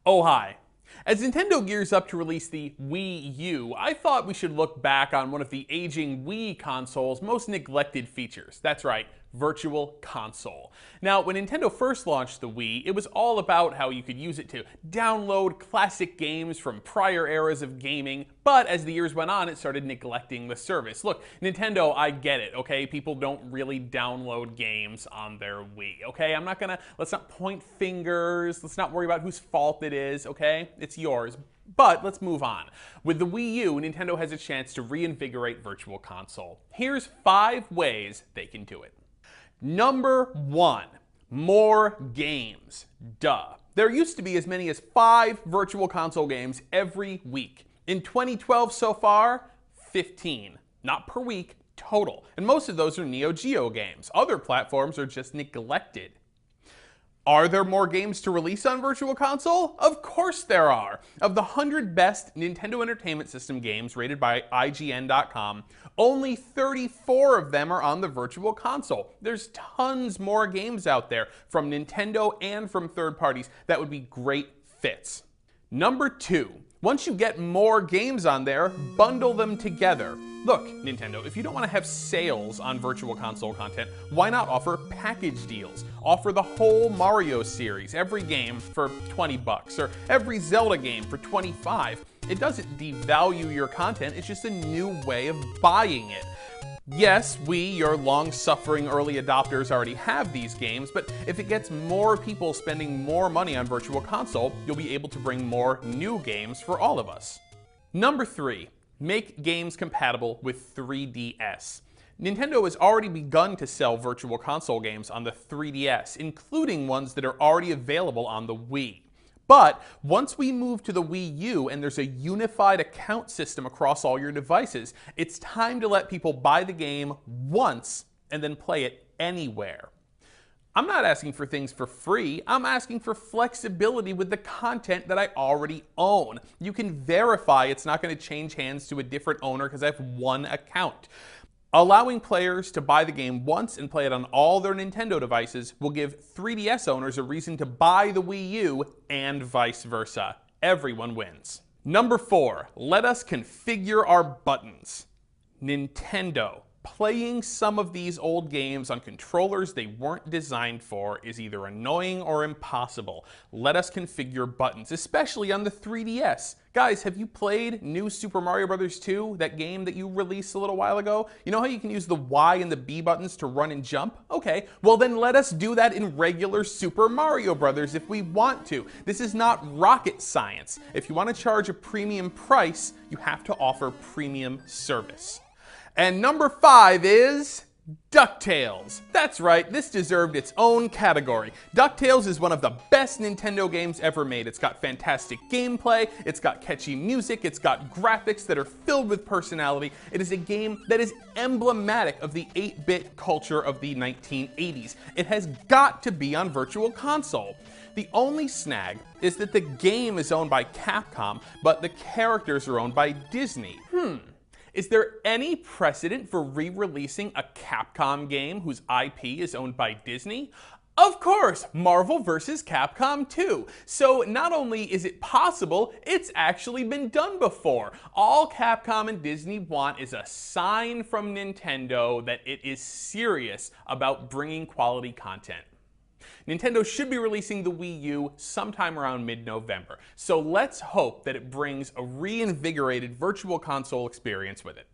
Oh hi. As Nintendo gears up to release the Wii U, I thought we should look back on one of the aging Wii console's most neglected features. That's right, Virtual Console. Now, when Nintendo first launched the Wii, it was all about how you could use it to download classic games from prior eras of gaming, but as the years went on, it started neglecting the service. Look, Nintendo, I get it, okay? People don't really download games on their Wii, okay? Let's not point fingers, let's not worry about whose fault it is, okay? It's yours. But let's move on. With the Wii U, Nintendo has a chance to reinvigorate Virtual Console. Here's 5 ways they can do it. Number 1, more games. Duh. There used to be as many as 5 Virtual Console games every week. In 2012 so far, 15. Not per week, total. And most of those are Neo Geo games. Other platforms are just neglected. Are there more games to release on Virtual Console? Of course there are. Of the 100 best Nintendo Entertainment System games rated by IGN.com, only 34 of them are on the Virtual Console. There's tons more games out there from Nintendo and from third parties that would be great fits. Number 2, once you get more games on there, bundle them together. Look, Nintendo, if you don't want to have sales on Virtual Console content, why not offer package deals? Offer the whole Mario series, every game for 20 bucks, or every Zelda game for 25. It doesn't devalue your content, it's just a new way of buying it. Yes, we, your long-suffering early adopters, already have these games, but if it gets more people spending more money on Virtual Console, you'll be able to bring more new games for all of us. Number 3. Make games compatible with 3DS. Nintendo has already begun to sell Virtual Console games on the 3DS, including ones that are already available on the Wii. But once we move to the Wii U and there's a unified account system across all your devices, it's time to let people buy the game once and then play it anywhere. I'm not asking for things for free, I'm asking for flexibility with the content that I already own. You can verify it's not going to change hands to a different owner because I have one account. Allowing players to buy the game once and play it on all their Nintendo devices will give 3DS owners a reason to buy the Wii U and vice versa. Everyone wins. Number 4, let us configure our buttons. Nintendo. Playing some of these old games on controllers they weren't designed for is either annoying or impossible. Let us configure buttons, especially on the 3DS. Guys, have you played New Super Mario Bros. 2, that game that you released a little while ago? You know how you can use the Y and the B buttons to run and jump? Okay, well then let us do that in regular Super Mario Bros. If we want to. This is not rocket science. If you want to charge a premium price, you have to offer premium service. And number 5 is DuckTales. That's right, this deserved its own category. DuckTales is one of the best Nintendo games ever made. It's got fantastic gameplay, it's got catchy music, it's got graphics that are filled with personality. It is a game that is emblematic of the 8-bit culture of the 1980s. It has got to be on Virtual Console. The only snag is that the game is owned by Capcom, but the characters are owned by Disney. Is there any precedent for re-releasing a Capcom game whose IP is owned by Disney? Of course, Marvel vs. Capcom 2. So not only is it possible, it's actually been done before. All Capcom and Disney want is a sign from Nintendo that it is serious about bringing quality content. Nintendo should be releasing the Wii U sometime around mid-November, so let's hope that it brings a reinvigorated Virtual Console experience with it.